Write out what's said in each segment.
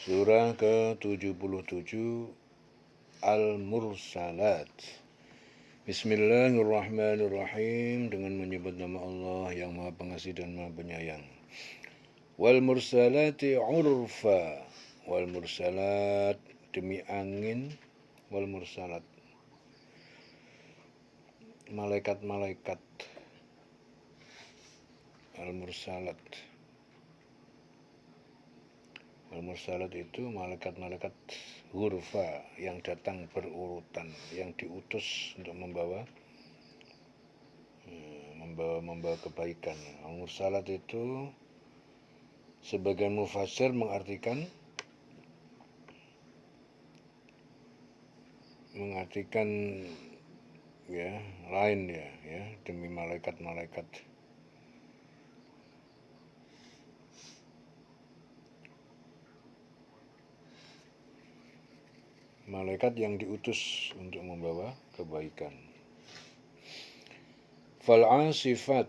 Surah ke-77 Al-Mursalat. Bismillahirrahmanirrahim. Dengan menyebut nama Allah yang Maha Pengasih dan Maha Penyayang. Wal mursalati urfa. Wal mursalat demi angin. Wal mursalat malaikat-malaikat. Al-mursalat. Al-mursalat itu malaikat-malaikat hurfa yang datang berurutan, yang diutus untuk membawa kebaikan. Al-mursalat itu sebagian mufassir mengartikan ya lain ya demi malaikat-malaikat. Malaikat yang diutus untuk membawa kebaikan. Fal asifat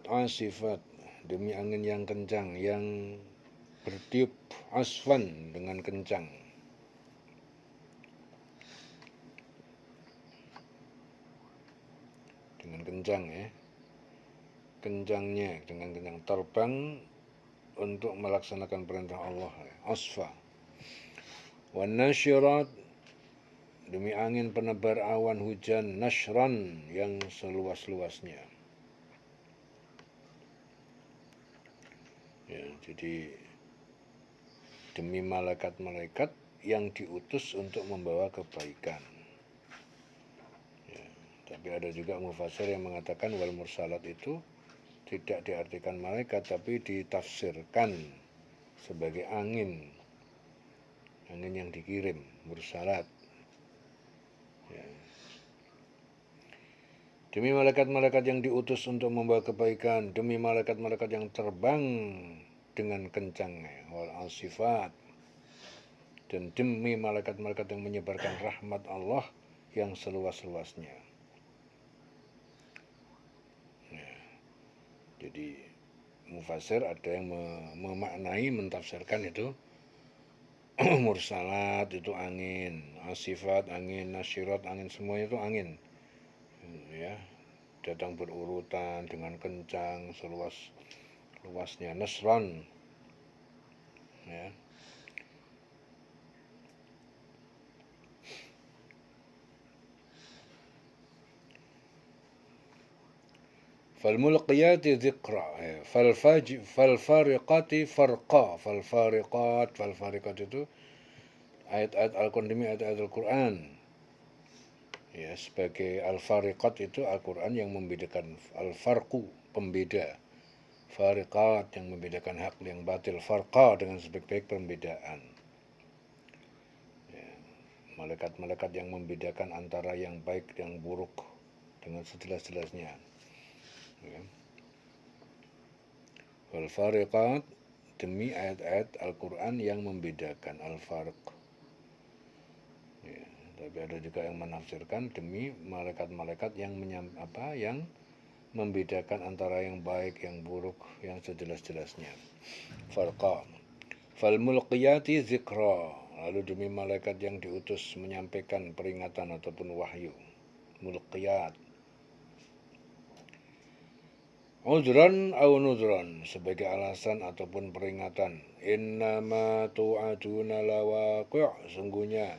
demi angin yang kencang, yang bertiup asfan dengan kencang. Dengan kencang ya. Kencangnya dengan kencang, terbang untuk melaksanakan perintah Allah. Asfa. Wan nasyirat demi angin penebar awan hujan, nashran yang seluas-luasnya. Ya, jadi demi malaikat-malaikat yang diutus untuk membawa kebaikan. Ya, tapi ada juga mufassir yang mengatakan wal mursalat itu tidak diartikan malaikat, tapi ditafsirkan sebagai angin yang dikirim, mursalat. Ya. Demi malaikat-malaikat yang diutus untuk membawa kebaikan, demi malaikat-malaikat yang terbang dengan kencangnya, wal asifat, dan demi malaikat-malaikat yang menyebarkan rahmat Allah yang seluas-luasnya. Ya. Jadi mufassir ada yang memaknai, mentafsirkan itu mursalat itu angin, asifat angin, nasyirat angin, semuanya itu angin. Ya, datang berurutan dengan kencang seluas-luasnya, nasran. Ya. Falmulqiyati dzikra, falfariqati farqa. Falfariqat itu ayat-ayat Al-Qur'an, ayat-ayat Al-Qur'an. Ya, sebagai al-fariqat itu Al-Qur'an yang membedakan, al-farqu pembeda, fariqat yang membedakan hak yang batil, farqa dengan sebaik-baik pembedaan. Ya, malaikat-malaikat yang membedakan antara yang baik dan buruk dengan sejelas-jelasnya. Ya. Wal-fariqat demi ayat-ayat Al-Qur'an yang membedakan, al-farq. Ya, tapi ada juga yang menafsirkan demi malaikat-malaikat yang membedakan antara yang baik, yang buruk, yang sejelas-jelasnya. Farqa. Fal mulqiyati zikra, lalu demi malaikat yang diutus menyampaikan peringatan ataupun wahyu. Mulqiyat. Udran au nudran, sebagai alasan ataupun peringatan. Innama tu'aduna lawaqi', sungguhnya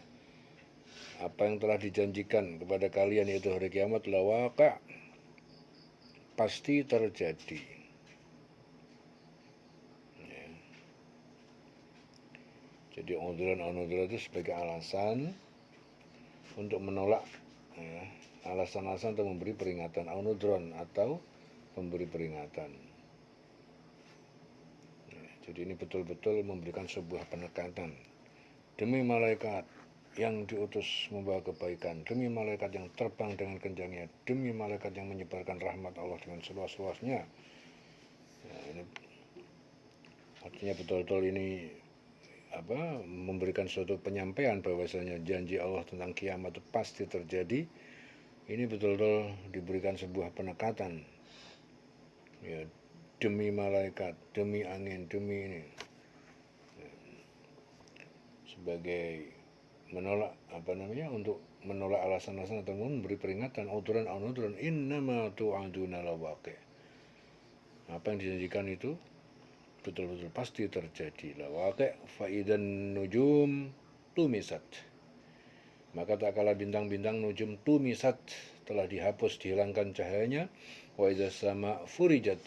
apa yang telah dijanjikan kepada kalian yaitu hari kiamat, lawaqi', pasti terjadi. Ya. Jadi udran au nudran itu sebagai alasan untuk menolak, ya, alasan-alasan untuk memberi peringatan, au nudran atau memberi peringatan. Ya, jadi ini betul-betul memberikan sebuah penekanan. Demi malaikat yang diutus membawa kebaikan, demi malaikat yang terbang dengan kencangnya, demi malaikat yang menyebarkan rahmat Allah dengan seluas-luasnya. Ya, ini artinya betul-betul ini memberikan suatu penyampaian bahwasanya janji Allah tentang kiamat itu pasti terjadi. Ini betul-betul diberikan sebuah penekatan. Ya, demi malaikat, demi angin, demi ini. sebagai menolak untuk menolak alasan-alasan atau memberi peringatan udhran au nudhran innama tu'aduna lawaqi'. Apa yang dijanjikan itu betul-betul pasti terjadi. Lawaqi' fa idzan nujum tumisat. Maka tak kala bintang-bintang nujum tumisat telah dihapus, dihilangkan cahayanya. Wa idzas sama furijat,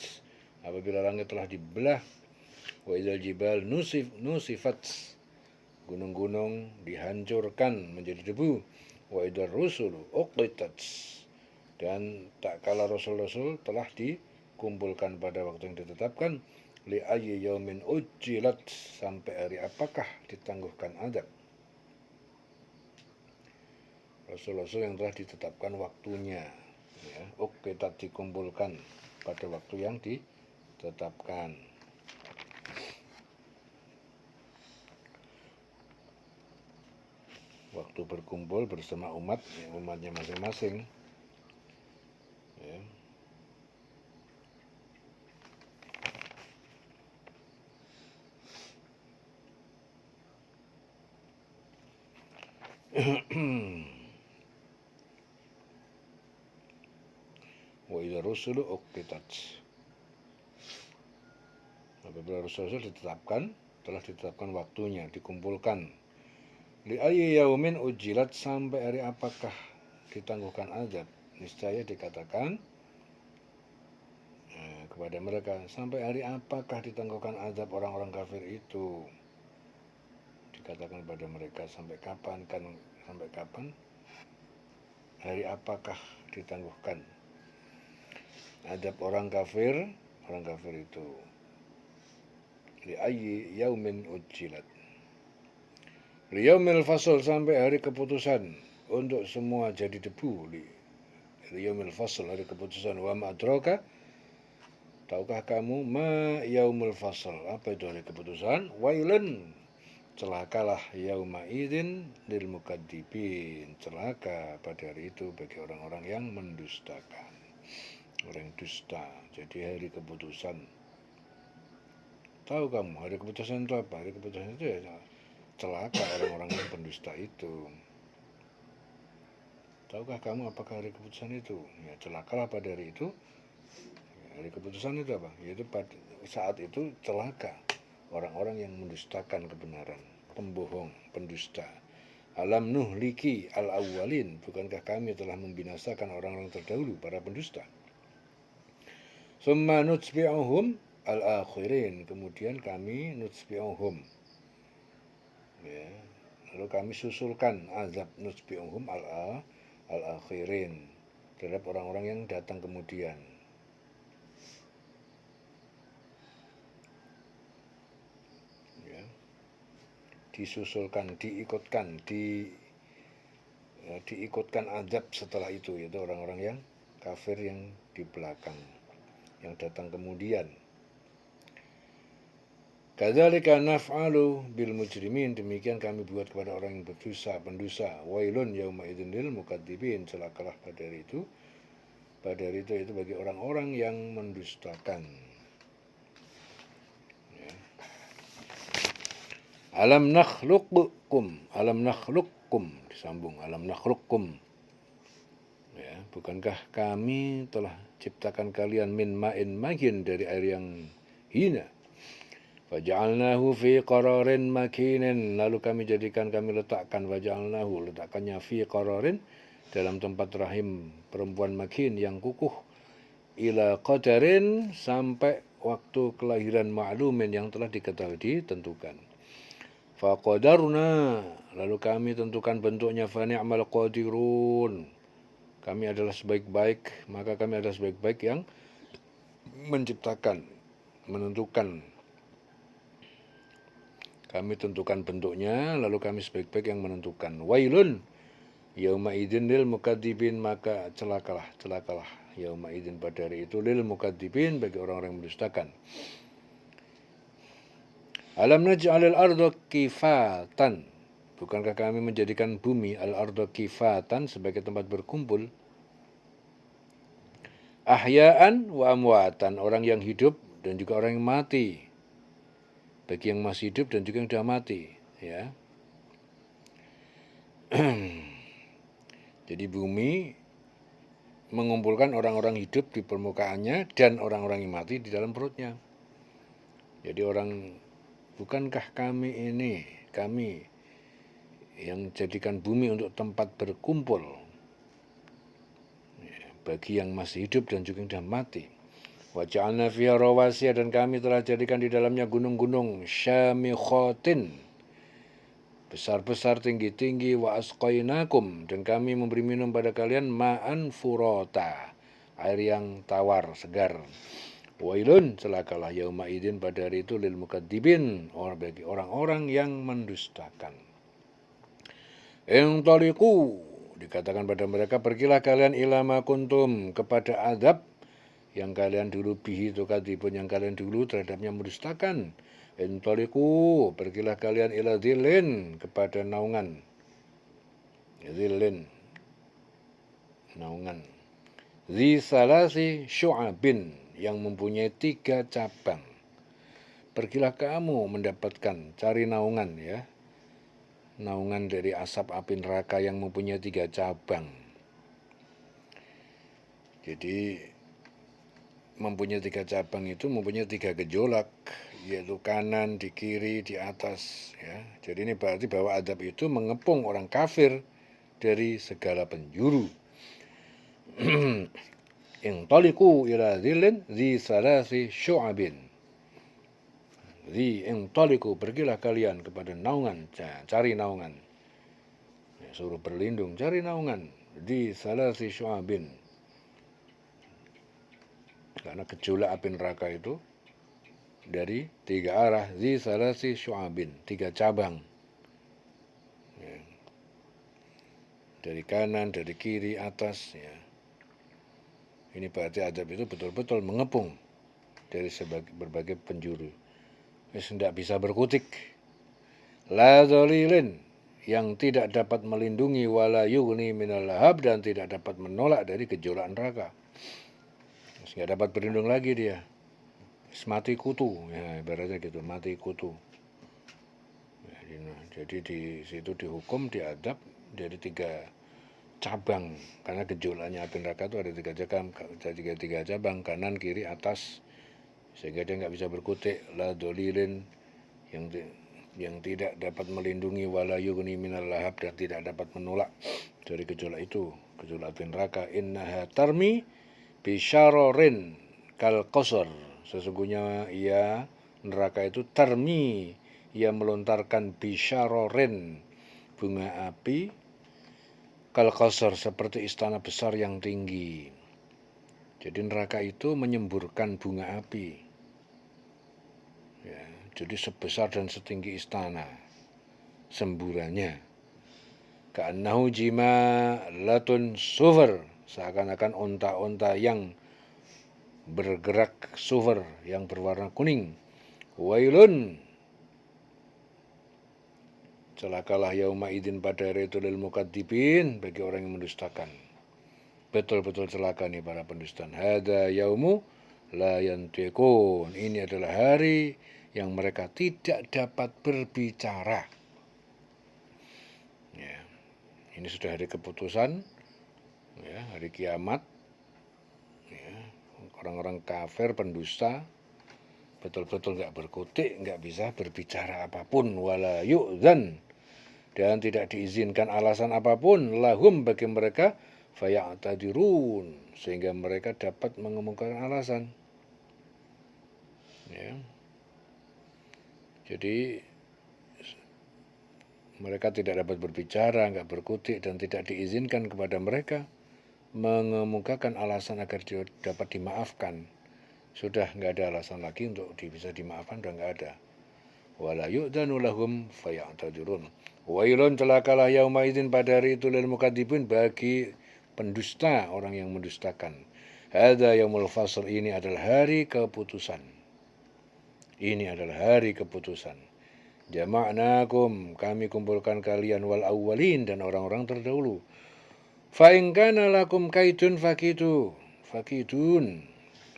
apabila langit telah dibelah. Wa idzal jibal nusifat, gunung-gunung dihancurkan menjadi debu. Wa idzar rusulu uqitat, dan tak kala rasul-rasul telah dikumpulkan pada waktu yang ditetapkan. Li ayyi yaumin ujjilat, sampai hari apakah ditangguhkan azab. Rasul-rasul yang telah ditetapkan waktunya, ya, uqitat, dikumpulkan pada waktu yang ditetapkan. Waktu berkumpul bersama umatnya masing-masing, ya. Wa idza rusulu uqitat, apabila rasul-rasul telah ditetapkan waktunya, dikumpulkan. Li ayyi yaumin ujilat, sampai hari apakah ditangguhkan azab. Niscaya dikatakan kepada mereka, sampai hari apakah ditangguhkan azab orang-orang kafir itu. Dikatakan kepada mereka, sampai kapan, hari apakah ditangguhkan azab orang kafir itu. Li ayyi yaumin ujilat, li yaumil fasl, sampai hari keputusan untuk semua jadi debu. Li yaumil fasl, hari keputusan. Wa ma adraka, tahukah kamu ma yaumul fasl, apa itu hari keputusan? Wailun, celakalah yauma idzin lil mukadzibin, celaka pada hari itu bagi orang-orang yang mendustakan, orang dusta. Jadi hari keputusan. Tahu kamu hari keputusan itu apa? Hari keputusan itu ya celaka orang-orang yang pendusta itu. Tahukah kamu apakah hari keputusan itu? Ya, celakalah pada hari itu. Hari keputusan itu apa? Yaitu pada saat itu celaka orang-orang yang mendustakan kebenaran, pembohong, pendusta. Alam nuhliki al-awwalin, bukankah kami telah membinasakan orang-orang terdahulu, para pendusta. Summa nutsbi'uhum al-akhirin, kemudian kami nutsbi'uhum, ya, lalu kami susulkan azab, nutsbi'uhum al-akhirin, terhadap orang-orang yang datang kemudian. Disusulkan, diikutkan azab setelah itu, yaitu orang-orang yang kafir yang di belakang, yang datang kemudian. Kadzalika naf'alu bil mujrimin, demikian kami buat kepada orang yang berdosa, pendosa. Wailun yauma idzin lil mukadzibin, celakalah pada hari itu itu bagi orang-orang yang mendustakan. Alam nakhluqukum, disambung alam nakhluqukum, ya, bukankah kami telah ciptakan kalian min ma'in mahin, dari air yang hina. Faja'alnahu fi qararin makinin, lalu kami letakkannya fi qararin, dalam tempat rahim perempuan makin, yang kukuh. Ila qadarin, sampai waktu kelahiran ma'lumin, yang telah diketahui, ditentukan. Faqadarna, lalu kami tentukan bentuknya. Fa ni'mal qadirun, kami adalah sebaik-baik yang menciptakan, menentukan. Kami tentukan bentuknya, lalu kami sebaik-baik yang menentukan. Wailun yauma idzin lil mukadzibin, maka celakalah yauma idzin, pada hari itu, lil mukadzibin, bagi orang-orang yang mendustakan. Alam naj'alil arda kifatan, bukankah kami menjadikan bumi, al-arda kifatan, sebagai tempat berkumpul. Ahya'an wa amwatan, orang yang hidup dan juga orang yang mati. Bagi yang masih hidup dan juga yang sudah mati, ya. Jadi bumi mengumpulkan orang-orang hidup di permukaannya dan orang-orang yang mati di dalam perutnya. Jadi bukankah kami yang jadikan bumi untuk tempat berkumpul bagi yang masih hidup dan juga yang sudah mati. Wa ja'alna fiha rawasiya, dan kami telah jadikan di dalamnya gunung-gunung syamikhatin, besar-besar, tinggi-tinggi, wa asqainakum, dan kami memberi minum pada kalian ma'an furota, air yang tawar, segar. Wailun, celakalah yauma idin, pada hari itu, lil mukadzibin, bagi orang-orang yang mendustakan. Intaliqu, dikatakan pada mereka, pergilah kalian ila ma kuntum, kepada azab yang kalian dulu bihi tukadzibun, yang kalian dulu terhadapnya mendustakan. Intaliqu, pergilah kalian ila dhillin, kepada naungan. Dhillin, naungan. Dzi salasi syu'abin, yang mempunyai 3 cabang. Pergilah kamu mendapatkan, cari naungan ya. Naungan dari asap api neraka yang mempunyai 3 cabang. Jadi mempunyai 3 cabang itu mempunyai 3 gejolak, yaitu kanan, di kiri, di atas ya. Jadi ini berarti bahwa azab itu mengepung orang kafir dari segala penjuru. Intaliqu ila dhillin dzi salasi syu'abin. Intaliqu, pergilah kalian kepada naungan, cari naungan. Ya, suruh berlindung, cari naungan. Dzi salasi syu'abin. Karena gejolak api neraka itu dari 3 arah. Dzi salasi syu'abin, 3 cabang. Ya. Dari kanan, dari kiri, atas ya. Ini berarti azab itu betul-betul mengepung dari berbagai penjuru. Tidak bisa berkutik. La dzalilin, yang tidak dapat melindungi, wala yughni minal lahab, dan tidak dapat menolak dari gejolak neraka. Tidak dapat berlindung lagi dia. Mati kutu, ya ibaratnya gitu, mati kutu. Jadi di situ dihukum, diadab dari 3 cabang, karena gejolaknya api neraka itu ada 3 cabang, kanan, kiri, atas, sehingga dia nggak bisa berkutik. La dolilin, yang tidak dapat melindungi, wala yughni minal lahab, dan tidak dapat menolak dari gejolak itu, gejolak api neraka. Innaha tarmi bisyarorin kal qasar, sesungguhnya neraka itu tarmi, ia melontarkan bisyarorin, bunga api, kal qasar, seperti istana besar yang tinggi. Jadi neraka itu menyemburkan bunga api ya, jadi sebesar dan setinggi istana semburannya. Ka'annahu jimalatun sufur, seakan-akan onta-onta yang bergerak sufur, yang berwarna kuning. Wailun, celakalah yauma idin, pada hari itu, lil mukadzibin, bagi orang yang mendustakan. Betul-betul celaka nih para pendusta. Hadza yaumu la yantiqun, ini adalah hari yang mereka tidak dapat berbicara. Ya, ini sudah hari keputusan, ya, hari kiamat. Ya, orang-orang kafir, pendusta, betul-betul nggak berkutik, nggak bisa berbicara apapun. Wala yu'dzan, dan tidak diizinkan alasan apapun, lahum, bagi mereka, faya'tadirun, sehingga mereka dapat mengemukakan alasan ya. Jadi mereka tidak dapat berbicara, nggak berkutik, dan tidak diizinkan kepada mereka mengemukakan alasan agar dapat dimaafkan. Sudah nggak ada alasan lagi untuk bisa dimaafkan, sudah nggak ada. Wala yu'dzanu lahum faya'tadirun. Wailun, celakalah yauma idzin, pada hari itu, lil mukadzibin, bagi pendusta, orang yang mendustakan. Hadza yaumul fasl, ini adalah hari keputusan. Ini adalah hari keputusan. Jama'nakum, kami kumpulkan kalian, wal awwalin, dan orang-orang terdahulu. Fa in kana lakum kaidun fakidun,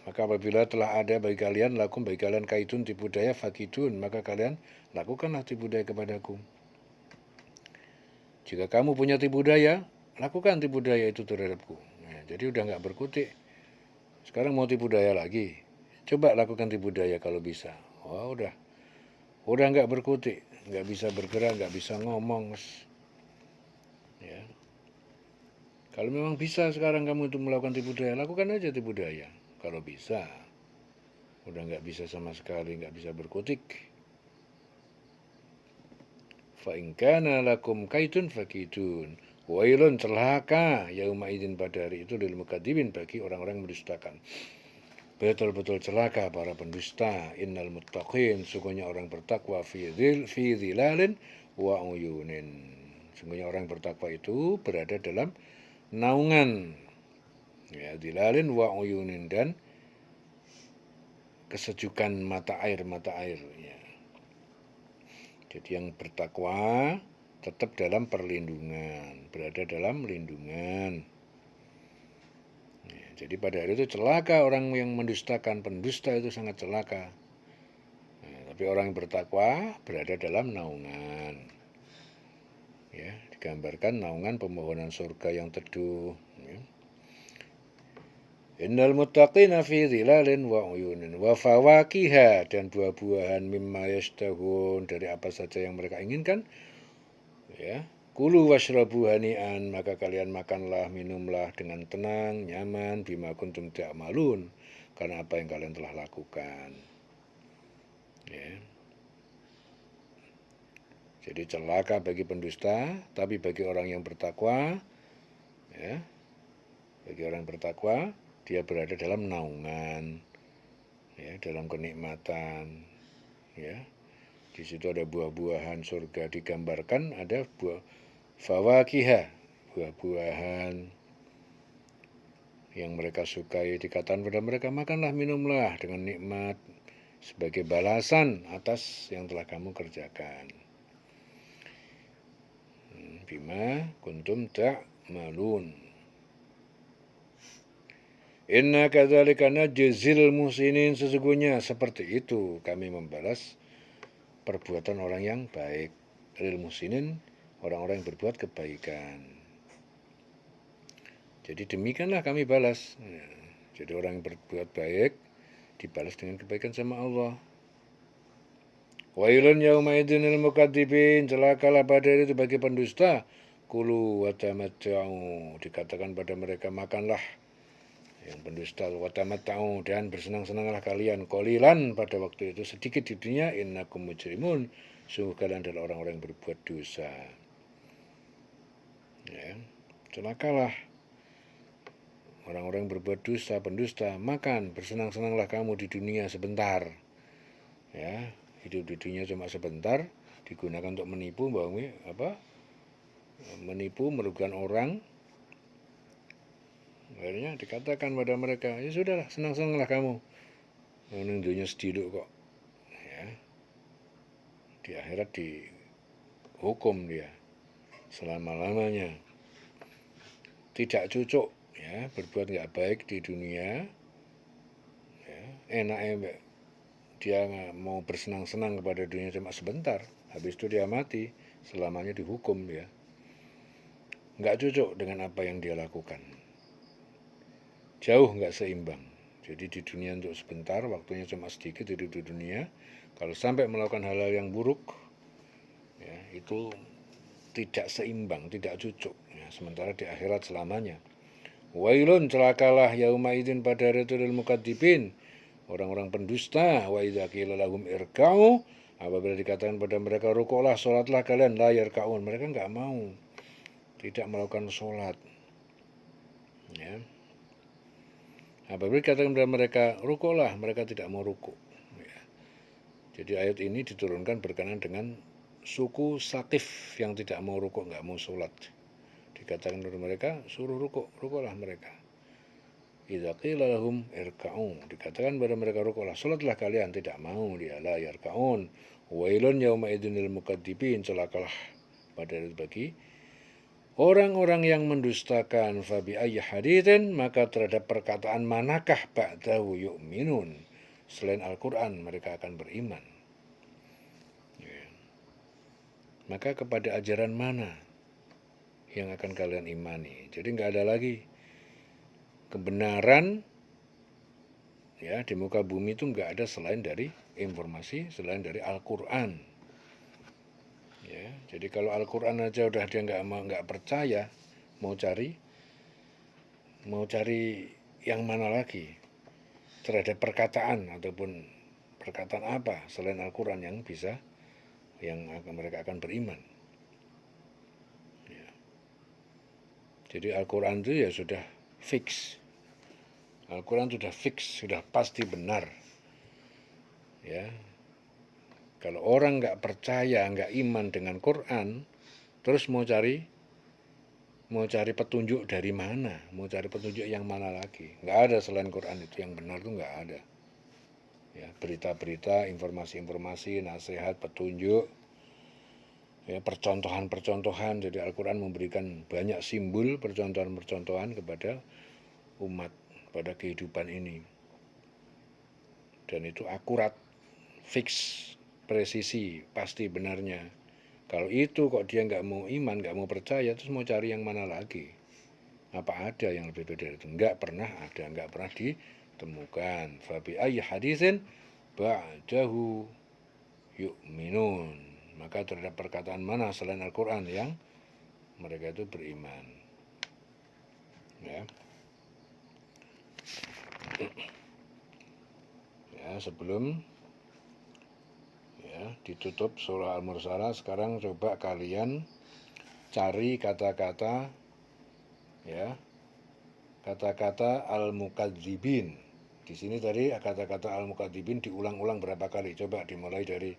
maka apabila telah ada bagi kalian, lakum, bagi kalian, kaidun, tipu daya, fakidun, maka kalian lakukanlah tipu daya kepadaku. Jika kamu punya tipu daya, lakukan tipu daya itu terhadapku. Ya, jadi udah nggak berkutik. Sekarang mau tipu daya lagi. Coba lakukan tipu daya kalau bisa. Oh udah nggak berkutik, nggak bisa bergerak, nggak bisa ngomong. Ya. Kalau memang bisa sekarang kamu itu melakukan tipu daya, lakukan aja tipu daya. Kalau bisa, udah nggak bisa sama sekali, nggak bisa berkutik. Fa in kana lakum kaitun fakidun. Wailun celaka yauma idzin pada hari itu lil mukadzibin bagi orang-orang mendustakan. Betul-betul celaka para pendusta. Innal muttaqin, sungguhnya orang bertakwa fi dhilalin wa uyunin. Sungguhnya orang bertakwa itu berada dalam naungan, ya, dhilalin wa uyunin, dan kesejukan mata air ya. Jadi yang bertakwa tetap dalam perlindungan, berada dalam lindungan. Ya, jadi pada hari itu celaka orang yang mendustakan, pendusta itu sangat celaka. Ya, tapi orang yang bertakwa berada dalam naungan. Ya, digambarkan naungan pemohonan surga yang teduh. Ya. Innal muttaqina fi dhilalin wa uyunin wa fawakiha, dan buah-buahan mimma yashtahun, dari apa saja yang mereka inginkan. Ya, kulu washrabu hani'an, maka kalian makanlah, minumlah dengan tenang, nyaman, bima kuntum ta'malun, karena apa yang kalian telah lakukan. Ya. Jadi celaka bagi pendusta, tapi bagi orang yang bertakwa, ya, bagi orang yang bertakwa, dia berada dalam naungan, ya, dalam kenikmatan, ya. Di situ ada buah-buahan surga digambarkan, ada buah fawakiha, buah-buahan yang mereka sukai, dikatakan pada mereka, makanlah minumlah dengan nikmat sebagai balasan atas yang telah kamu kerjakan. Bima kuntum ta'malun. Inna kadzalika najzil muhsinin, sesungguhnya seperti itu kami membalas perbuatan orang yang baik. Lil muhsinin, orang-orang yang berbuat kebaikan. Jadi demikianlah kami balas. Ya, jadi orang yang berbuat baik dibalas dengan kebaikan sama Allah. Wailun yauma idzin lil mukadzibin, celakalah pada hari itu bagi pendusta. Kulu wa tamatta'u, dikatakan pada mereka, makanlah, yang pendusta, wa tamatta'u, dan bersenang-senanglah kalian, qalilan, pada waktu itu sedikit di dunia, innakum mujrimun, sungguh kalian adalah orang-orang yang berbuat dosa. Ya, celakalah orang-orang yang berbuat dosa, pendusta, makan, bersenang-senanglah kamu di dunia sebentar. Ya, hidup di dunia cuma sebentar, digunakan untuk menipu, menipu, merugikan orang. Akhirnya dikatakan pada mereka, ya sudahlah, senang-senanglah kamu. Nang dunia sediluk kok. Ya. Di akhirat dihukum dia selama-lamanya. Tidak cocok, ya, berbuat nggak baik di dunia. Ya, enaknya dia mau bersenang-senang kepada dunia cuma sebentar, habis itu dia mati, selamanya dihukum ya. Nggak cocok dengan apa yang dia lakukan. Jauh nggak seimbang. Jadi di dunia untuk sebentar, waktunya cuma sedikit hidup di dunia. Kalau sampai melakukan hal-hal yang buruk, ya, itu tidak seimbang, tidak cocok. Ya, sementara di akhirat selamanya. Wailun, celakalah yauma idzin pada hari itu lil mukadzibin, orang-orang pendusta. Wa idza qila lahum irka'u, apabila dikatakan pada mereka rukuklah, salatlah kalian, la yarka'un, mereka enggak mau, tidak melakukan salat. Ya. Apabila dikatakan kepada mereka rukuklah, mereka tidak mau rukuk. Ya. Jadi ayat ini diturunkan berkenaan dengan suku Sakif yang tidak mau rukuk, enggak mau salat. Dikatakan kepada mereka suruh rukuk, rukuklah mereka. Idza qila lahum irka'u, dikatakan kepada mereka rukuklah, salatlah kalian, tidak mau dia, la yarka'un. Wailun yauma idzin lil mukadzibin, celakalah pada hari bagi orang-orang yang mendustakan. Fabi ayyi haditsin, maka terhadap perkataan manakah ba'dahu yu'minun, selain Al-Quran mereka akan beriman. Ya. Maka kepada ajaran mana yang akan kalian imani. Jadi nggak ada lagi kebenaran ya di muka bumi itu nggak ada selain dari informasi, selain dari Al-Quran. Ya, jadi kalau Al-Quran aja udah dia nggak percaya, mau cari yang mana lagi terhadap perkataan ataupun perkataan apa selain Al-Quran yang bisa yang mereka akan beriman. Ya. Jadi Al-Quran itu ya sudah fix. Al-Quran sudah fix, sudah pasti benar. Ya, kalau orang nggak percaya, nggak iman dengan Quran, terus mau cari petunjuk dari mana? Mau cari petunjuk yang mana lagi? Nggak ada selain Quran itu yang benar itu nggak ada. Ya, berita-berita, informasi-informasi, nasihat, petunjuk, ya, percontohan-percontohan. Jadi Al-Quran memberikan banyak simbol percontohan-percontohan kepada umat pada kehidupan ini. Dan itu akurat, fix, presisi, pasti benarnya. Kalau itu kok dia nggak mau iman, nggak mau percaya, terus mau cari yang mana lagi? Apa ada yang lebih beda itu? Nggak pernah ada, nggak pernah ditemukan. Fabi ayyi hadisin ba'dahu yu'minun. Maka terhadap perkataan mana selain Al-Quran yang mereka itu beriman. Ya. Ya, sebelum ya ditutup surah Al-Mursalah, sekarang coba kalian cari kata-kata ya, kata-kata al-mukadzibin. Di sini tadi kata-kata al-mukadzibin diulang-ulang berapa kali? Coba dimulai dari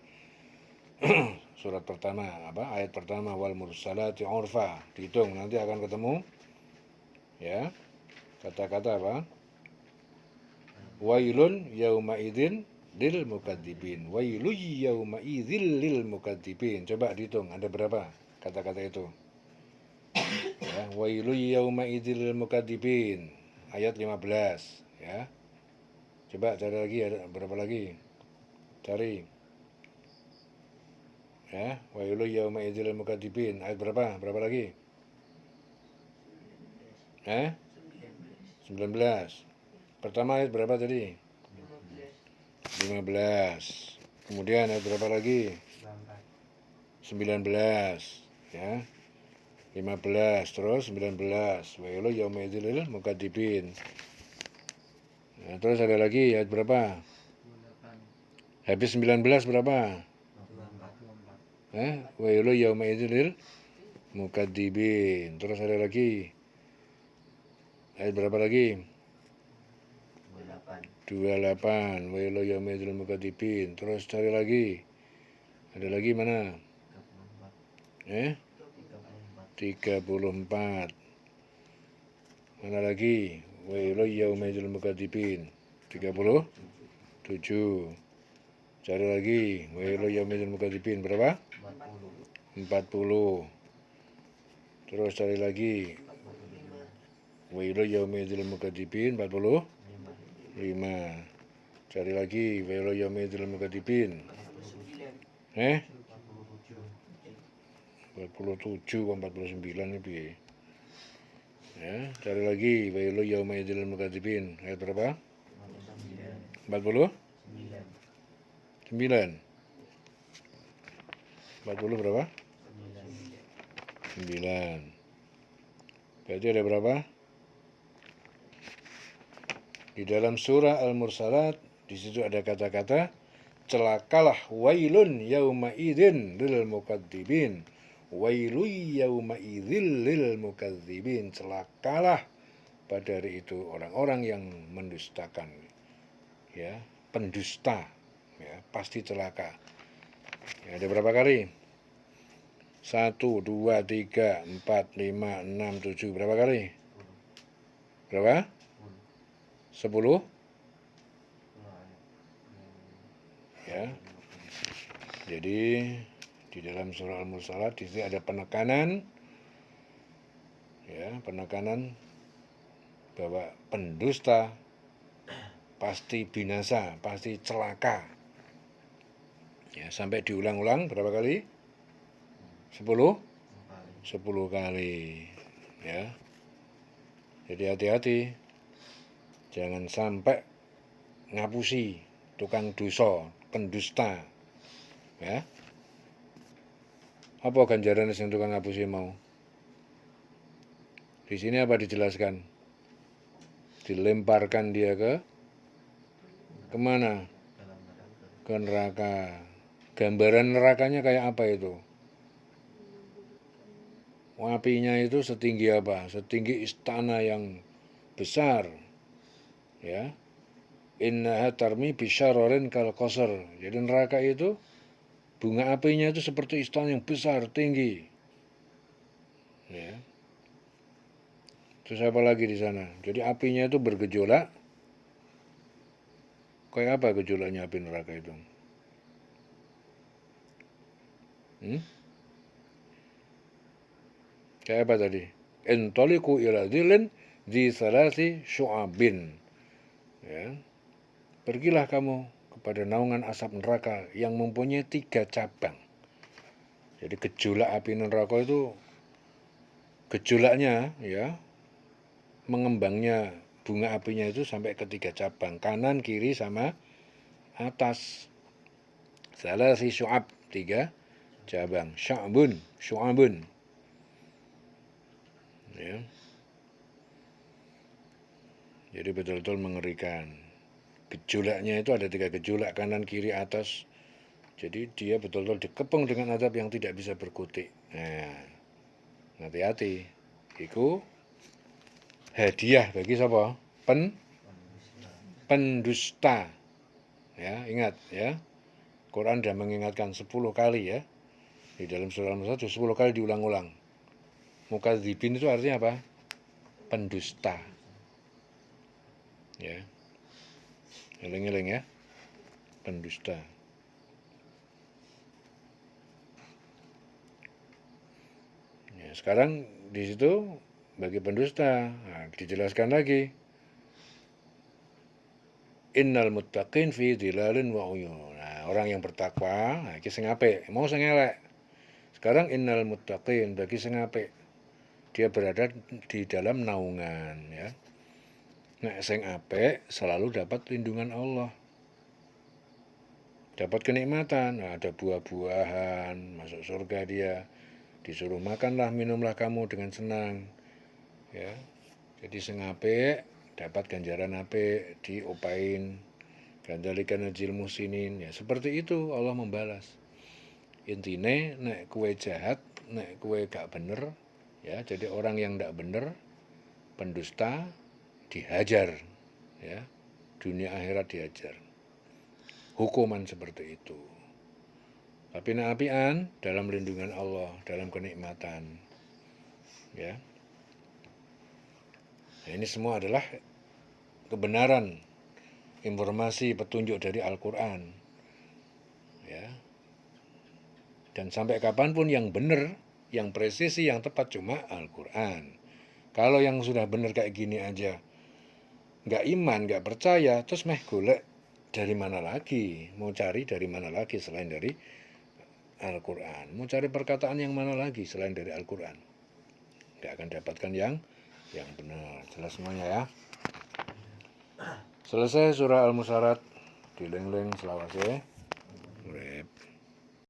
surat pertama, ayat pertama, wal mursalati urfa, dihitung nanti akan ketemu ya. Kata-kata apa? Wailun yauma idzin lil mukadzibin. Wailu yauma idzil lil mukadzibin. Coba dihitung ada berapa kata-kata itu? Ya, wailu yauma idzil lil mukadzibin. Ayat 15 ya. Coba cari lagi, ada berapa lagi? Cari. Ya, wailu yauma idzil lil mukadzibin. Ayat berapa? Berapa lagi? 19. Pertama ayat berapa tadi? 15. Kemudian ayat berapa lagi? 19. Ya. 15 terus 19. Wailu yauma idzil lil mukadzibin. Nah, terus ada lagi ayat berapa? Habis 19 berapa? Wailu yauma idzil lil mukadzibin. Terus ada lagi. Ayat berapa lagi? 28. Wailu yauma idzil lil mukadzibin. Terus cari lagi. Ada lagi mana? 34. Mana lagi? Wailu yauma idzil lil mukadzibin. 37. Cari lagi. Wailu yauma idzil lil mukadzibin. Berapa? 40. Terus cari lagi. Wailu yauma idzil lil mukadzibin. 45. Cari lagi. Wailu yauma idzil lil mukadzibin. 47 ke 49 ini. Ya, cari lagi. Wailu yauma idzil lil mukadzibin. Ayat berapa? 49. 40 berapa? 9. Berarti ada berapa? Di dalam surah Al-Mursalat di situ ada kata-kata celakalah wailun yauma idzin lil mukadzibin. Wailu yauma idzil lil mukadzibin. Celakalah pada hari itu orang-orang yang mendustakan. Ya, pendusta. Ya, pasti celaka. Ya, ada berapa kali? 1, 2, 3, 4, 5, 6, 7. Berapa kali? Berapa? 10? Ya. Jadi di dalam surah Al-Mursalat di sini ada penekanan ya, penekanan bahwa pendusta pasti binasa, pasti celaka. Ya, sampai diulang-ulang berapa kali? 10? 10 kali. Ya. Jadi hati-hati. Jangan sampai ngapusi tukang dosa, pendusta. Ya. Apa ganjaran sing tukang ngapusi mau? Di sini apa dijelaskan? Dilemparkan dia kemana? Ke neraka. Gambaran nerakanya kayak apa itu? Apinya itu setinggi apa? Setinggi istana yang besar. Ya. Innaha tarmi bisyararin kal qasar. Jadi neraka itu bunga apinya itu seperti istana yang besar, tinggi. Ya. Terus apa lagi di sana? Jadi apinya itu bergejolak. Kayak apa gejolaknya api neraka itu? Kayak apa tadi? Intoliku ila dhilin di salasi syu'abin. Ya. Pergilah kamu kepada naungan asap neraka yang mempunyai 3 cabang. Jadi gejolak api neraka itu gejolaknya ya mengembangnya bunga apinya itu sampai ke 3 cabang, kanan, kiri sama atas. Salah si syu'ab 3 cabang. Syu'abun. Ya. Jadi betul-betul mengerikan. Gejolaknya itu ada 3 gejolak, kanan, kiri, atas. Jadi dia betul-betul dikepung dengan azab yang tidak bisa berkutik. Nah, hati-hati. Iku hadiah bagi siapa? Pendusta. Ya, ingat ya. Quran sudah mengingatkan 10 kali ya. Di dalam surah Al-Musa 10 kali diulang-ulang. Mukadzibin itu artinya apa? Pendusta. Ya. Eling-eling ya. Pendusta. Ya, sekarang di situ bagi pendusta, nah, dijelaskan lagi. Innal muttaqin fi dhilalin wa uyun. Nah, orang yang bertakwa, nah iki sing apik, mau sing elek. Sekarang innal muttaqin bagi sing apik. Dia berada di dalam naungan ya. Nah, sing apik selalu dapat lindungan Allah. Dapat kenikmatan, nah, ada buah-buahan, masuk surga dia. Disuruh makanlah, minumlah kamu dengan senang. Ya. Jadi sing apik dapat ganjaran apik, diopain. Gandalikan najil musinin. Ya, seperti itu Allah membalas. Intine nek kue jahat, nek kue gak bener, ya, jadi orang yang gak bener, pendusta dihajar, ya, dunia akhirat dihajar. Hukuman seperti itu. Tapi nek apian dalam lindungan Allah, dalam kenikmatan. Ya. Nah, ini semua adalah kebenaran, informasi, petunjuk dari Al-Quran. Ya. Dan sampai kapanpun yang benar, yang presisi, yang tepat cuma Al-Quran. Kalau yang sudah benar kayak gini aja, nggak iman, nggak percaya, terus golek dari mana lagi? Mau cari dari mana lagi selain dari Al-Quran? Mau cari perkataan yang mana lagi selain dari Al-Quran? Nggak akan dapatkan yang benar. Jelas semuanya ya. Selesai surah Al-Musyarat. Dileng-leng selawase.